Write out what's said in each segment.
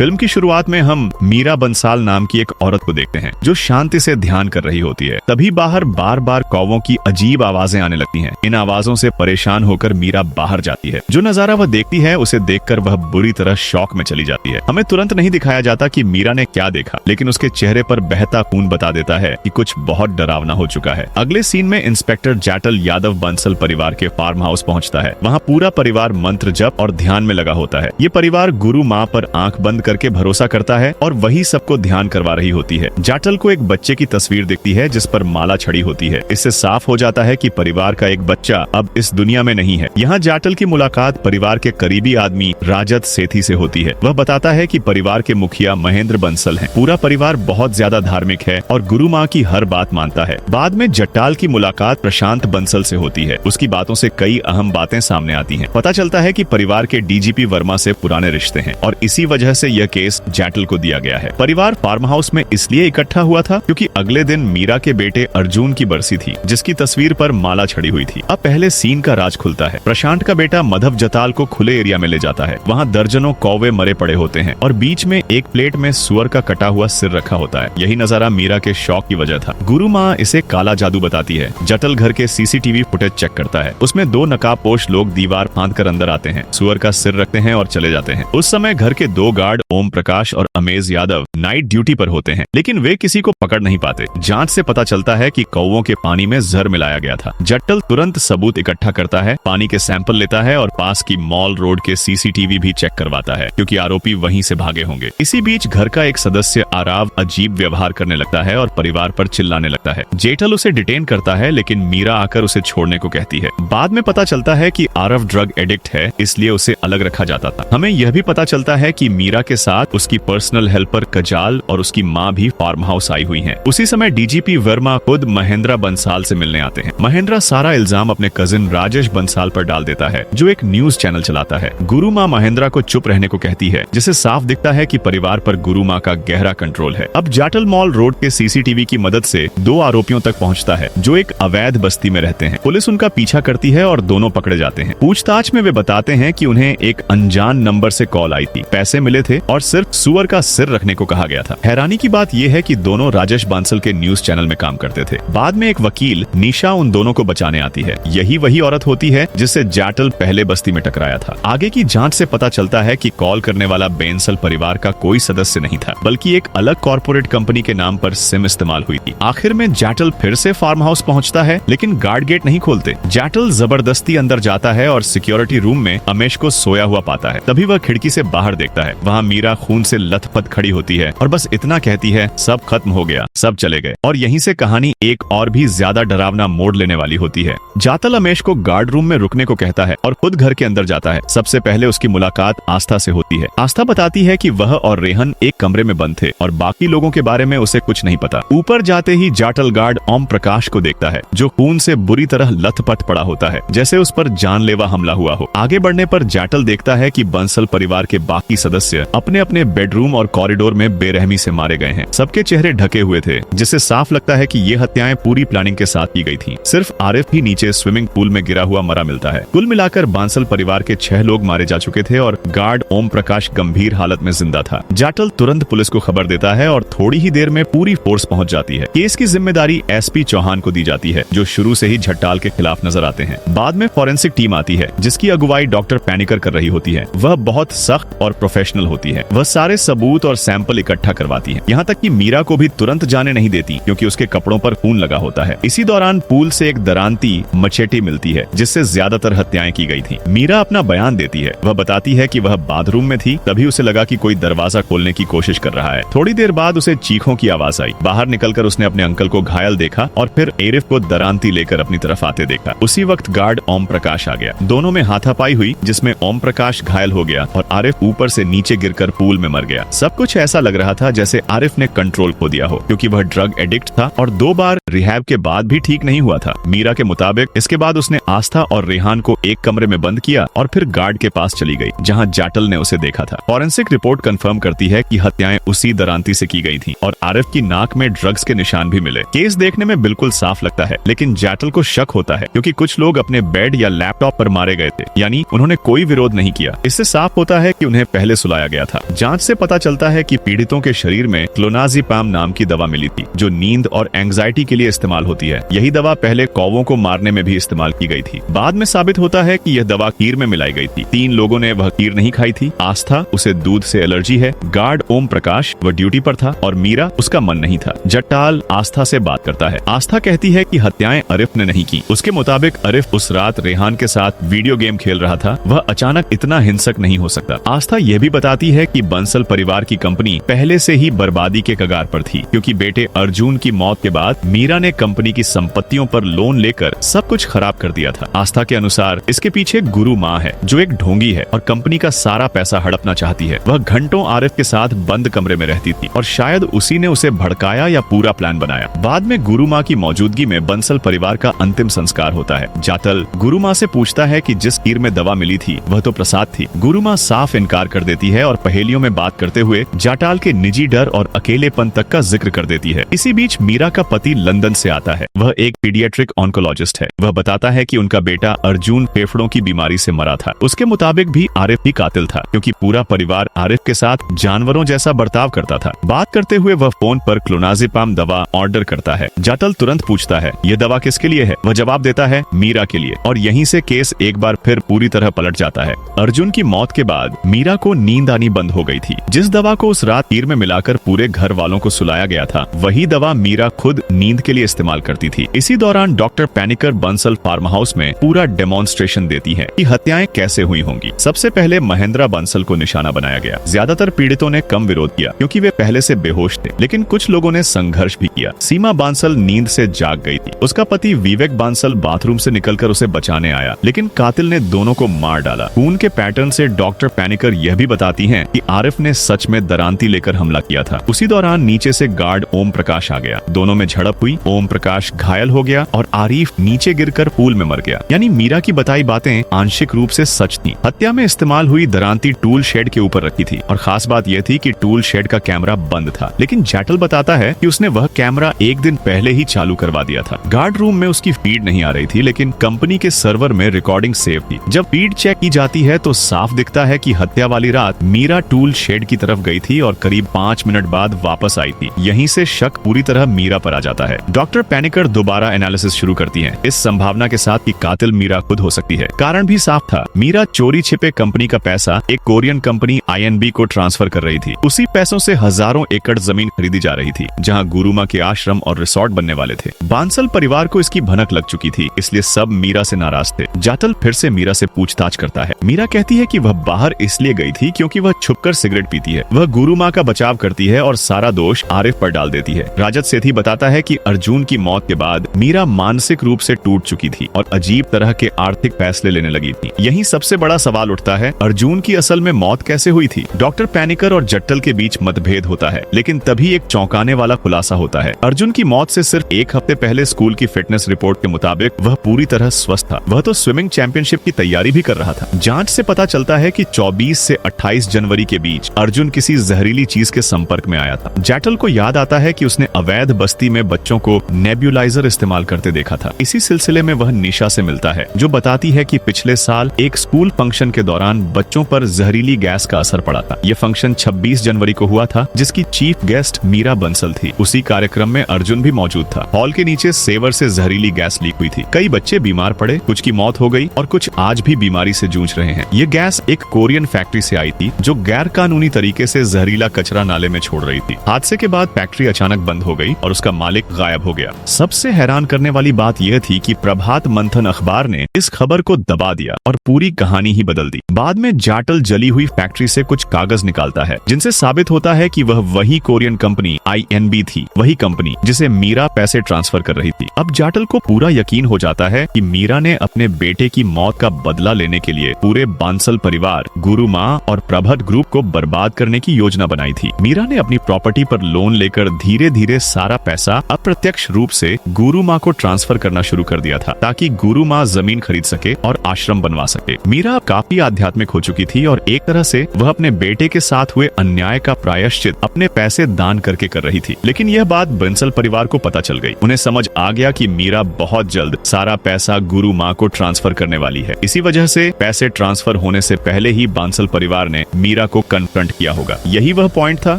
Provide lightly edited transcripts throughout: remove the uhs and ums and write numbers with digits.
Film की शुरुआत में हम मीरा बंसाल नाम की एक औरत को देखते हैं जो शांति से ध्यान कर रही होती है। तभी बाहर बार बार कौवों की अजीब आवाजें आने लगती हैं। इन आवाजों से परेशान होकर मीरा बाहर जाती है। जो नजारा वह देखती है उसे देखकर वह बुरी तरह शॉक में चली जाती है। हमें तुरंत नहीं दिखाया जाता कि मीरा ने क्या देखा, लेकिन उसके चेहरे पर बहता खून बता देता है कि कुछ बहुत डरावना हो चुका है। अगले सीन में इंस्पेक्टर जाटल यादव बंसल परिवार के फार्म हाउस पहुंचता है। वहाँ पूरा परिवार मंत्र जप और ध्यान में लगा होता है। ये परिवार गुरु माँ पर आंख बंद करके भरोसा करता है और वही सबको ध्यान करवा रही होती है। जाटल को एक बच्चे की तस्वीर दिखती है जिस पर माला छड़ी होती है। इससे साफ हो जाता है कि परिवार का एक बच्चा अब इस दुनिया में नहीं है। यहाँ जाटल की मुलाकात परिवार के करीबी आदमी राजत सेठी से होती है। वह बताता है कि परिवार के मुखिया महेंद्र बंसल हैं। पूरा परिवार बहुत ज्यादा धार्मिक है और गुरु माँ की हर बात मानता है। बाद में जट्टाल की मुलाकात प्रशांत बंसल से होती है। उसकी बातों से कई अहम बातें सामने आती हैं। पता चलता है कि परिवार के डीजीपी वर्मा से पुराने रिश्ते हैं और इसी वजह से यह केस जाटल को दिया गया है। परिवार फार्म हाउस में इसलिए इकट्ठा हुआ था क्योंकि अगले दिन मीरा के बेटे अर्जुन की बरसी थी, जिसकी तस्वीर पर माला छड़ी हुई थी। अब पहले सीन का राज खुलता है। प्रशांत का बेटा मधव जताल को खुले एरिया में ले जाता है। वहाँ दर्जनों कौवे मरे पड़े होते हैं और बीच में एक प्लेट में सुअर का कटा हुआ सिर रखा होता है। यही नजारा मीरा के शौक की वजह था। गुरु माँ इसे काला जादू बताती है। जटल घर के सीसीटीवी फुटेज चेक करता है। उसमें 2 नकाबपोश लोग दीवार फांद कर अंदर आते हैं, सुअर का सिर रखते हैं और चले जाते हैं। उस समय घर के 2 गार्ड ओम प्रकाश और अमेज यादव नाइट ड्यूटी पर होते हैं, लेकिन वे किसी को पकड़ नहीं पाते। जांच से पता चलता है कि कौवों के पानी में जहर मिलाया गया था। जट्टल तुरंत सबूत इकट्ठा करता है, पानी के सैंपल लेता है और पास की मॉल रोड के सीसीटीवी भी चेक करवाता है, क्योंकि आरोपी वहीं से भागे होंगे। इसी बीच घर का एक सदस्य आराव अजीब व्यवहार करने लगता है और परिवार पर चिल्लाने लगता है। जेठल उसे डिटेन करता है, लेकिन मीरा आकर उसे छोड़ने को कहती है। बाद में पता चलता है कि आरव ड्रग एडिक्ट है, इसलिए उसे अलग रखा जाता था। हमें यह भी पता चलता है कि मीरा के साथ उसकी पर्सनल हेल्पर कजाल और उसकी माँ भी फार्म हाउस आई हुई हैं। उसी समय डीजीपी वर्मा खुद महेंद्रा बंसाल से मिलने आते हैं। महेंद्रा सारा इल्जाम अपने कजिन राजेश बंसाल पर डाल देता है, जो एक न्यूज चैनल चलाता है। गुरु माँ महेंद्रा को चुप रहने को कहती है, जिससे साफ दिखता है कि परिवार पर गुरु माँ का गहरा कंट्रोल है। अब जाटल मॉल रोड के सीसीटीवी की मदद से 2 आरोपियों तक पहुंचता है, जो एक अवैध बस्ती में रहते हैं। पुलिस उनका पीछा करती है और दोनों पकड़े जाते हैं। पूछताछ में वे बताते हैं कि उन्हें एक अनजान नंबर से कॉल आई थी, पैसे मिले थे और सिर्फ सुअर का सिर रखने को कहा गया था। हैरानी की बात यह है कि दोनों राजेश बांसल के न्यूज चैनल में काम करते थे। बाद में एक वकील निशा उन दोनों को बचाने आती है। यही वही औरत होती है जिससे जाटल पहले बस्ती में टकराया था। आगे की जांच से पता चलता है कि कॉल करने वाला बेंसल परिवार का कोई सदस्य नहीं था, बल्कि एक अलग कॉर्पोरेट कंपनी के नाम पर सिम इस्तेमाल हुई थी। आखिर में जाटल फिर से फार्म हाउस पहुंचता है, लेकिन गार्ड गेट नहीं खोलते। जाटल जबरदस्ती अंदर जाता है और सिक्योरिटी रूम में अमेश को सोया हुआ पाता है। तभी वह खिड़की से बाहर देखता है। वहाँ मीरा खून से लथपथ खड़ी होती है और बस इतना कहती है, सब खत्म हो गया, सब चले गए। और यहीं से कहानी एक और भी ज्यादा डरावना मोड़ लेने वाली होती है। जाटल अमेश को गार्ड रूम में रुकने को कहता है और खुद घर के अंदर जाता है। सबसे पहले उसकी मुलाकात आस्था से होती है। आस्था बताती है कि वह और रेहन एक कमरे में बंद थे और बाकी लोगों के बारे में उसे कुछ नहीं पता। ऊपर जाते ही जाटल गार्ड ओम प्रकाश को देखता है, जो खून से बुरी तरह लथपथ पड़ा होता है, जैसे उस पर जानलेवा हमला हुआ हो। आगे बढ़ने पर जाटल देखता है कि बंसल परिवार के बाकी सदस्य अपने अपने बेडरूम और कॉरिडोर में बेरहमी से मारे गए हैं। सबके चेहरे ढके हुए थे, जिससे साफ लगता है कि ये हत्याएं पूरी प्लानिंग के साथ की गई थी। सिर्फ आरिफ ही नीचे स्विमिंग पूल में गिरा हुआ मरा मिलता है। कुल मिलाकर बांसल परिवार के 6 लोग मारे जा चुके थे और गार्ड ओम प्रकाश गंभीर हालत में जिंदा था। जाटल तुरंत पुलिस को खबर देता है और थोड़ी ही देर में पूरी फोर्स पहुंच जाती है। केस की जिम्मेदारी एसपी चौहान को दी जाती है, जो शुरू से ही झट्टाल के खिलाफ नजर आते हैं। बाद में फॉरेंसिक टीम आती है, जिसकी अगुवाई डॉक्टर पैनिकर कर रही होती है। वह बहुत सख्त और प्रोफेशनल होती है। वह सारे सबूत और सैंपल इकट्ठा करवाती है, यहाँ तक कि मीरा को भी तुरंत जाने नहीं देती, क्योंकि उसके कपड़ों पर खून लगा होता है। इसी दौरान पूल से एक दरांती मचेटी मिलती है, जिससे ज्यादातर हत्याएं की गई थी। मीरा अपना बयान देती है। वह बताती है कि वह बाथरूम में थी, तभी उसे लगा कि कोई दरवाजा खोलने की कोशिश कर रहा है। थोड़ी देर बाद उसे चीखों की आवाज आई। बाहर निकलकर उसने अपने अंकल को घायल देखा और फिर एरिफ को दरांती लेकर अपनी तरफ आते देखा। उसी वक्त गार्ड ओम प्रकाश आ गया। दोनों में हाथापाई हुई, जिसमें ओम प्रकाश घायल हो गया और आरिफ ऊपर से नीचे गिरकर पूल में मर गया। सब कुछ ऐसा लग रहा था जैसे आरिफ ने कंट्रोल खो दिया हो, क्योंकि क्योंकि वह ड्रग एडिक्ट था और 2 बार रिहैब के बाद भी ठीक नहीं हुआ था। मीरा के मुताबिक इसके बाद उसने आस्था और रेहान को एक कमरे में बंद किया और फिर गार्ड के पास चली गई, जहां जाटल ने उसे देखा था। फॉरेंसिक रिपोर्ट कंफर्म करती है कि हत्याएं उसी दरांती से की गई थी और आरिफ की नाक में ड्रग्स के निशान भी मिले। केस देखने में बिल्कुल साफ लगता है, लेकिन जाटल को शक होता है क्योंकि कुछ लोग अपने बेड या लैपटॉप पर मारे गए थे, यानी उन्होंने कोई विरोध नहीं किया। इससे साफ होता है कि उन्हें पहले सुलाया गया था। जांच से पता चलता है कि पीड़ितों के शरीर में क्लोनाज़ेपाम नाम की दवा मिली थी, जो नींद और एंग्जाइटी के लिए इस्तेमाल होती है। यही दवा पहले कौवों को मारने में भी इस्तेमाल की गई थी। बाद में साबित होता है कि यह दवा खीर में मिलाई गई थी। 3 लोगों ने वह खीर नहीं खाई थी। आस्था, उसे दूध से एलर्जी है। गार्ड ओम प्रकाश, वह ड्यूटी पर था। और मीरा, उसका मन नहीं था। जट्टाल आस्था से बात करता है। आस्था कहती है कि हत्याएं आरिफ ने नहीं की। उसके मुताबिक आरिफ उस रात रेहान के साथ वीडियो गेम खेल रहा था। वह अचानक इतना हिंसक नहीं हो सकता। आस्था यह भी बताती है कि बंसल परिवार की कंपनी पहले से ही बर्बादी के कगार पर थी, क्योंकि बेटे अर्जुन की मौत के बाद मीरा ने कंपनी की संपत्तियों पर लोन लेकर सब कुछ खराब कर दिया था। आस्था के अनुसार इसके पीछे गुरु माँ है, जो एक ढोंगी है और कंपनी का सारा पैसा हड़पना चाहती है। वह घंटों आरिफ के साथ बंद कमरे में रहती थी और शायद उसी ने उसे भड़काया या पूरा प्लान बनाया। बाद में गुरु माँ की मौजूदगी में बंसल परिवार का अंतिम संस्कार होता है। जाटल गुरु माँ से पूछता है कि जिस खीर में दवा मिली थी वह तो प्रसाद थी। गुरु माँ साफ इनकार कर देती है और पहेलियों में बात करते हुए जाटाल के निजी डर और अकेलेपन तक का जिक्र कर देती है। इसी बीच मीरा का पति लंदन से आता है। वह एक पीडियाट्रिक ऑन्कोलॉजिस्ट है। वह बताता है कि उनका बेटा अर्जुन फेफड़ों की बीमारी से मरा था। उसके मुताबिक भी आरिफ ही कातिल था, क्योंकि पूरा परिवार आरिफ के साथ जानवरों जैसा बर्ताव करता था। बात करते हुए वह फोन पर क्लोनाज़ेपाम दवा ऑर्डर करता है। जाटल तुरंत पूछता है, यह दवा किसके लिए है? वह जवाब देता है, मीरा के लिए। और यहीं से केस एक बार फिर पूरी तरह पलट जाता है। अर्जुन की मौत के बाद मीरा को नींद आनी बंद हो गई थी। जिस दवा को उस रात खीर में मिलाकर पूरे घर वालों को सुलाया गया था, वही दवा मीरा खुद नींद के लिए इस्तेमाल करती थी। इसी दौरान डॉक्टर पैनिकर बंसल फार्म हाउस में पूरा डेमोन्स्ट्रेशन देती है कि हत्याएं कैसे हुई होंगी। सबसे पहले महेंद्रा बंसल को निशाना बनाया गया। ज्यादातर पीड़ितों ने कम विरोध किया, क्योंकि वे पहले से बेहोश थे, लेकिन कुछ लोगों ने संघर्ष भी किया। सीमा बांसल नींद से जाग गई थी। उसका पति विवेक बांसल बाथरूम से निकलकर उसे बचाने आया, लेकिन कातिल ने दोनों को मार डाला। खून के पैटर्न से डॉक्टर पैनिकर यह भी बताती हैं कि आरिफ ने सच में दरांती लेकर हमला किया था। उसी दौरान नीचे से गार्ड ओम प्रकाश आ गया। दोनों में झड़प हुई। ओम प्रकाश घायल हो गया और आरिफ नीचे गिरकर पूल में मर गया। यानी मीरा की बताई बातें आंशिक रूप से सच थी। हत्या में इस्तेमाल हुई दरांती टूल शेड के ऊपर रखी थी और खास बात यह थी कि टूल शेड का कैमरा बंद था, लेकिन जाटल बताता है कि उसने वह कैमरा एक दिन पहले ही चालू करवा दिया था। गार्ड रूम में उसकी फीड नहीं आ रही थी, लेकिन कंपनी के सर्वर में रिकॉर्डिंग सेव थी। जब फीड चेक की जाती है तो साफ दिखता है कि हत्या वाली रात मीरा टूल शेड की तरफ गई थी और करीब 5 मिनट बाद वापस आई थी। यहीं से शक पूरी तरह मीरा पर आ जाता है। डॉक्टर पैनिकर दोबारा एनालिसिस शुरू करती हैं, इस संभावना के साथ कि कातिल मीरा खुद हो सकती है। कारण भी साफ था, मीरा चोरी छिपे कंपनी का पैसा एक कोरियन कंपनी INB को ट्रांसफर कर रही थी। उसी पैसों से हजारों एकड़ जमीन खरीदी जा रही थी, जहां गुरुमा के आश्रम और रिसोर्ट बनने वाले थे। बांसल परिवार को इसकी भनक लग चुकी थी, इसलिए सब मीरा से नाराज थे। जाटल फिर से मीरा से पूछताछ करता है। मीरा कहती है कि वह बाहर इसलिए गई थी क्योंकि वह छुपकर सिगरेट पीती है। वह गुरुमा का बचाव करती है और सारा दोष आरिफ पर डाल देती है। राजत सेठी बताता है कि अर्जुन की मौत के बाद मीरा मानसिक रूप से टूट चुकी थी और अजीब तरह के आर्थिक फैसले लेने लगी थी। यही सबसे बड़ा सवाल उठता है, अर्जुन की असल में मौत कैसे हुई थी? डॉक्टर पैनिकर और जट्टल के बीच मतभेद होता है, लेकिन तभी एक चौंकाने वाला खुलासा होता है। अर्जुन की मौत से सिर्फ एक हफ्ते पहले स्कूल की फिटनेस रिपोर्ट के मुताबिक वह पूरी तरह स्वस्थ था। वह तो स्विमिंग चैंपियनशिप की तैयारी भी कर रहा था। जांच से पता चलता है कि 24 से 28 जनवरी के बीच अर्जुन किसी जहरीली चीज के संपर्क में आया था। जाटल को याद आता है कि उसने अवैध बस्ती में बच्चों को नेब्यूलाइजर इस्तेमाल करते देखा था। इसी सिलसिले में वह निशा से मिलता है, जो बताती है कि पिछले साल एक स्कूल फंक्शन के दौरान बच्चों पर जहरीली गैस का असर पड़ा था। यह फंक्शन 26 जनवरी को हुआ था, जिसकी चीफ गेस्ट मीरा बंसल थी। उसी कार्यक्रम में अर्जुन भी मौजूद था। हॉल के नीचे सेवर से जहरीली गैस लीक हुई थी। कई बच्चे बीमार पड़े, कुछ की मौत हो गई और कुछ आज भी बीमारी से जूझ रहे हैं। ये गैस एक कोरियन फैक्ट्री से आई थी, जो गैर कानूनी तरीके से जहरीला कचरा नाले में छोड़ रही थी। हादसे के बाद फैक्ट्री अचानक बंद हो गई और उसका मालिक गायब हो गया। सबसे हैरान करने वाली बात यह थी कि प्रभात मंथन अखबार ने इस खबर को दबा दिया और पूरी कहानी ही बदल दी। बाद में जाटल जली हुई फैक्ट्री से कुछ कागज निकालता है, जिनसे साबित होता है कि वह वही कोरियन कंपनी INB थी, वही कंपनी जिसे मीरा पैसे ट्रांसफर कर रही थी। अब जाटल को पूरा यकीन हो जाता है कि मीरा ने अपने बेटे की मौत का बदला लेने के लिए पूरे बांसल परिवार, गुरु माँ और प्रभट ग्रुप को बर्बाद करने की योजना बनाई थी। मीरा ने अपनी प्रॉपर्टी पर लोन लेकर धीरे धीरे सारा पैसा अप्रत्यक्ष रूप से गुरु माँ को ट्रांसफर करना शुरू कर दिया था ताकि गुरु माँ जमीन खरीद सके और आश्रम बनवा सके। मीरा काफी आध्यात्मिक हो चुकी थी और एक तरह से वह अपने बेटे के साथ हुए अन्याय का प्रायश्चित अपने पैसे दान करके कर रही थी। लेकिन यह बात बंसल परिवार को पता चल गई। उन्हें समझ आ गया कि मीरा बहुत जल्द सारा पैसा गुरु माँ को ट्रांसफर करने वाली है। इसी वजह से पैसे ट्रांसफर होने से पहले ही बांसल परिवार ने मीरा को कन्फ्रंट किया होगा। यही वह पॉइंट था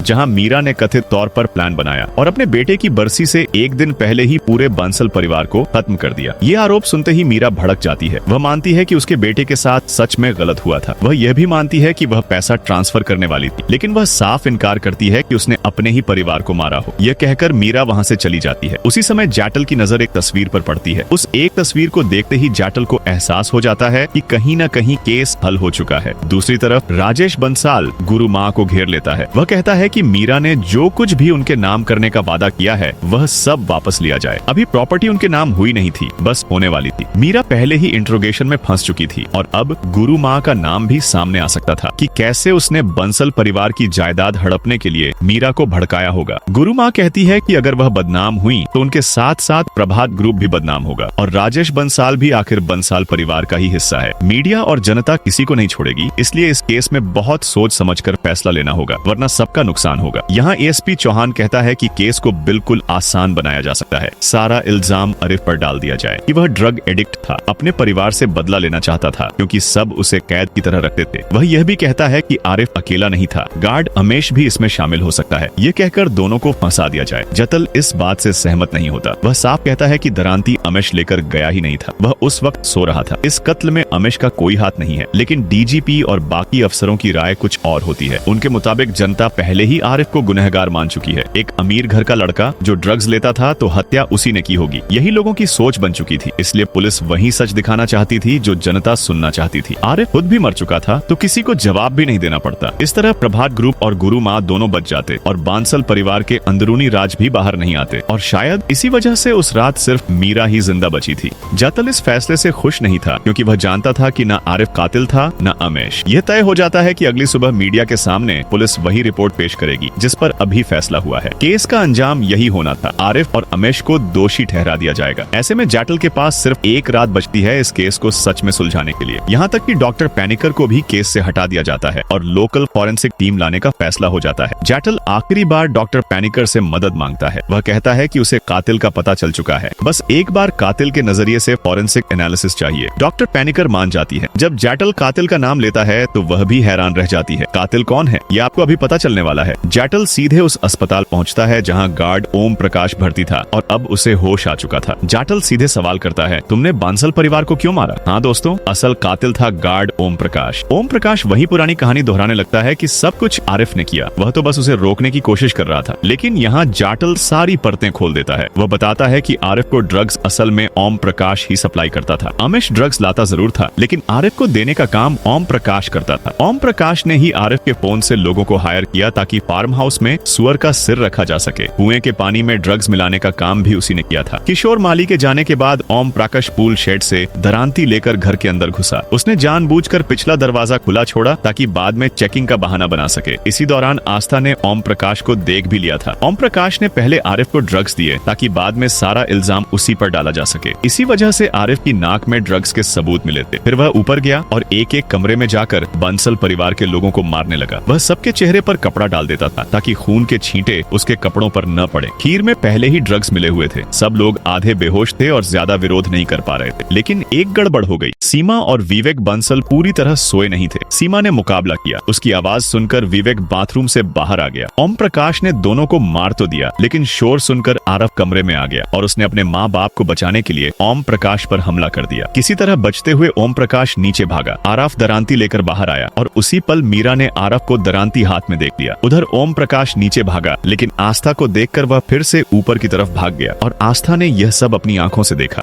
जहां मीरा ने कथित तौर पर प्लान बनाया और अपने बेटे की बरसी से एक दिन पहले ही पूरे बांसल परिवार को खत्म कर दिया। ये आरोप सुनते ही मीरा भड़क जाती है। वह मानती है कि उसके बेटे के साथ सच में गलत हुआ था। वह यह भी मानती है कि वह पैसा ट्रांसफर करने वाली थी, लेकिन वह साफ इनकार करती है कि उसने अपने ही परिवार को मारा हो। यह कहकर मीरा वहां से चली जाती है। उसी समय जाटल की नजर एक तस्वीर पर पड़ती है। उस एक तस्वीर को देखते ही जाटल को एहसास हो जाता है कि कहीं न कहीं केस हल हो चुका है। दूसरी तरफ राजेश बंसाल गुरु माँ को घेर लेता है। वह कहता है कि मीरा ने जो कुछ भी उनके नाम करने का वादा किया है वह सब वापस लिया जाए। अभी प्रॉपर्टी उनके नाम हुई नहीं थी, बस होने वाली थी। मीरा पहले ही इंट्रोगेशन में फंस चुकी थी और अब गुरु माँ का नाम भी सामने आ सकता था कि कैसे उसने बंसल परिवार की जायदाद हड़पने के लिए मीरा को भड़काया होगा। गुरु माँ कहती है कि अगर वह बदनाम हुई तो उनके साथ साथ प्रभात ग्रुप भी बदनाम होगा और राजेश बंसाल भी आखिर बंसाल परिवार का ही हिस्सा है। मीडिया और जनता किसी को नहीं छोड़ेगी, इसलिए इस केस में बहुत सोच समझकर फैसला लेना होगा, वरना सबका नुकसान होगा। यहाँ एएसपी चौहान कहता है कि केस को बिल्कुल आसान बनाया जा सकता है। सारा इल्जाम आरिफ पर डाल दिया जाए कि वह ड्रग एडिक्ट था, अपने परिवार से बदला लेना चाहता था क्योंकि सब उसे कैद की तरह रखते थे। वह यह भी कहता है कि आरिफ अकेला नहीं था, गार्ड अमेश भी इसमें शामिल हो सकता है। ये कहकर दोनों को फंसा दिया जाए। जतल इस बात से सहमत नहीं होता। वह साफ कहता है कि दरांती अमेश लेकर गया ही नहीं था, वह उस वक्त सो रहा था। इस कत्ल में अमेश का कोई हाथ नहीं है, लेकिन डीजीपी और बाकी अफसरों की राय कुछ और होती है। उनके मुताबिक जनता पहले ही आरिफ को गुनहगार मान चुकी है। एक अमीर घर का लड़का जो ड्रग्स लेता था तो हत्या उसी ने की होगी, यही लोगों की सोच बन चुकी थी। इसलिए पुलिस वही सच दिखाना चाहती थी जो जनता सुनना चाहती थी। आरिफ खुद भी मर चुका था तो किसी को जवाब भी नहीं देना पड़ता। इस तरह प्रभात ग्रुप और गुरु माँ दोनों बच जाते और बांसल परिवार के अंदरूनी राज भी बाहर नहीं आते और शायद इसी वजह से उस रात सिर्फ मीरा ही जिंदा बची थी। जातल इस फैसले से खुश नहीं था क्योंकि वह जानता था कि न आरिफ कातिल था न अमेश। यह तय हो जाता है कि अगली सुबह मीडिया के सामने पुलिस वही रिपोर्ट पेश करेगी जिस पर अभी फैसला हुआ है। केस का अंजाम यही होना था, आरिफ और अमेश को दोषी ठहरा दिया जाएगा। ऐसे में जाटल के पास सिर्फ एक रात बचती है इस केस को सच में सुलझाने के लिए। यहाँ तक कि डॉक्टर पैनिकर को भी केस से हटा दिया जाता है और लोकल फॉरेंसिक टीम लाने का फैसला हो जाता है। जाटल आखिरी बार डॉक्टर पैनिकर से मदद मांगता है। वह कहता है कि उसे कातिल का पता चल चुका है, बस एक बार कातिल के नजरिए से फॉरेंसिक एनालिसिस चाहिए। डॉक्टर पैनिकर मान जाती है। जब जाटल कातिल का नाम लेता है तो वह भी हैरान रह जाती है। कातिल कौन है ये आपको अभी पता चलने वाला है। जाटल सीधे उस अस्पताल पहुंचता है जहां गार्ड ओम प्रकाश भर्ती था और अब उसे होश आ चुका था। जाटल सीधे सवाल करता है, तुमने बांसल परिवार को क्यों मारा? हाँ दोस्तों, असल कातिल था गार्ड ओम प्रकाश। ओम प्रकाश वही पुरानी कहानी दोहराने लगता है कि सब कुछ आरिफ ने किया, वह तो बस उसे रोकने की कोशिश कर रहा था। लेकिन यहाँ जाटल सारी परतें खोल देता है। वह बताता है कि आरिफ को ड्रग्स असल में ओम प्रकाश ही सप्लाई करता था। अमेश ड्रग्स लाता जरूर था, लेकिन आरिफ को देने का काम ओम प्रकाश करता था। ओम प्रकाश ने ही आरिफ के फोन से लोगों को हायर किया ताकि फार्म हाउस में सुअर का सिर रखा जा सके। कुएं के पानी में ड्रग्स मिलाने का काम भी उसी ने किया था। किशोर माली के जाने के बाद ओम प्रकाश पूल शेड से दरांती लेकर घर के अंदर घुसा। उसने जानबूझकर पिछला दरवाजा खुला छोड़ा ताकि बाद में चेकिंग का बहाना बना सके। इसी दौरान आस्था ने ओम प्रकाश को देख भी लिया था। ओम प्रकाश ने पहले आरिफ को ड्रग्स दिए ताकि बाद में सारा इल्जाम उसी पर डाला जा सके। इसी वजह से आरिफ की नाक में ड्रग्स के सबूत मिले थे। फिर वह ऊपर गया और एक एक कमरे में जाकर बंसल परिवार के लोगों को मारने लगा। वह सबके चेहरे पर कपड़ा डाल देता था ताकि खून के छींटे उसके कपड़ों पर न पड़े। खीर में पहले ही ड्रग्स मिले हुए थे। सब लोग आधे बेहोश थे और ज्यादा विरोध नहीं कर पा रहे थे। लेकिन एक गड़बड़ हो गई। सीमा और विवेक बंसल पूरी तरह सोए नहीं थे। सीमा ने मुकाबला किया। उसकी आवाज सुनकर विवेक बाथरूम से बाहर आ गया। ओम प्रकाश ने दोनों को मार तो दिया, लेकिन शोर सुनकर आरफ कमरे में आ गया और उसने अपने माँ बाप को बचाने के लिए ओम प्रकाश पर हमला कर दिया। किसी तरह बचते हुए ओम प्रकाश नीचे भागा। आरफ दरांती लेकर बाहर आया और उसी पल मीरा ने आरफ को दरांती हाथ में देख लिया। उधर ओम प्रकाश नीचे भागा, लेकिन आस्था को देखकर वह फिर से ऊपर की तरफ भाग गया और आस्था ने यह सब अपनी आंखों से देखा।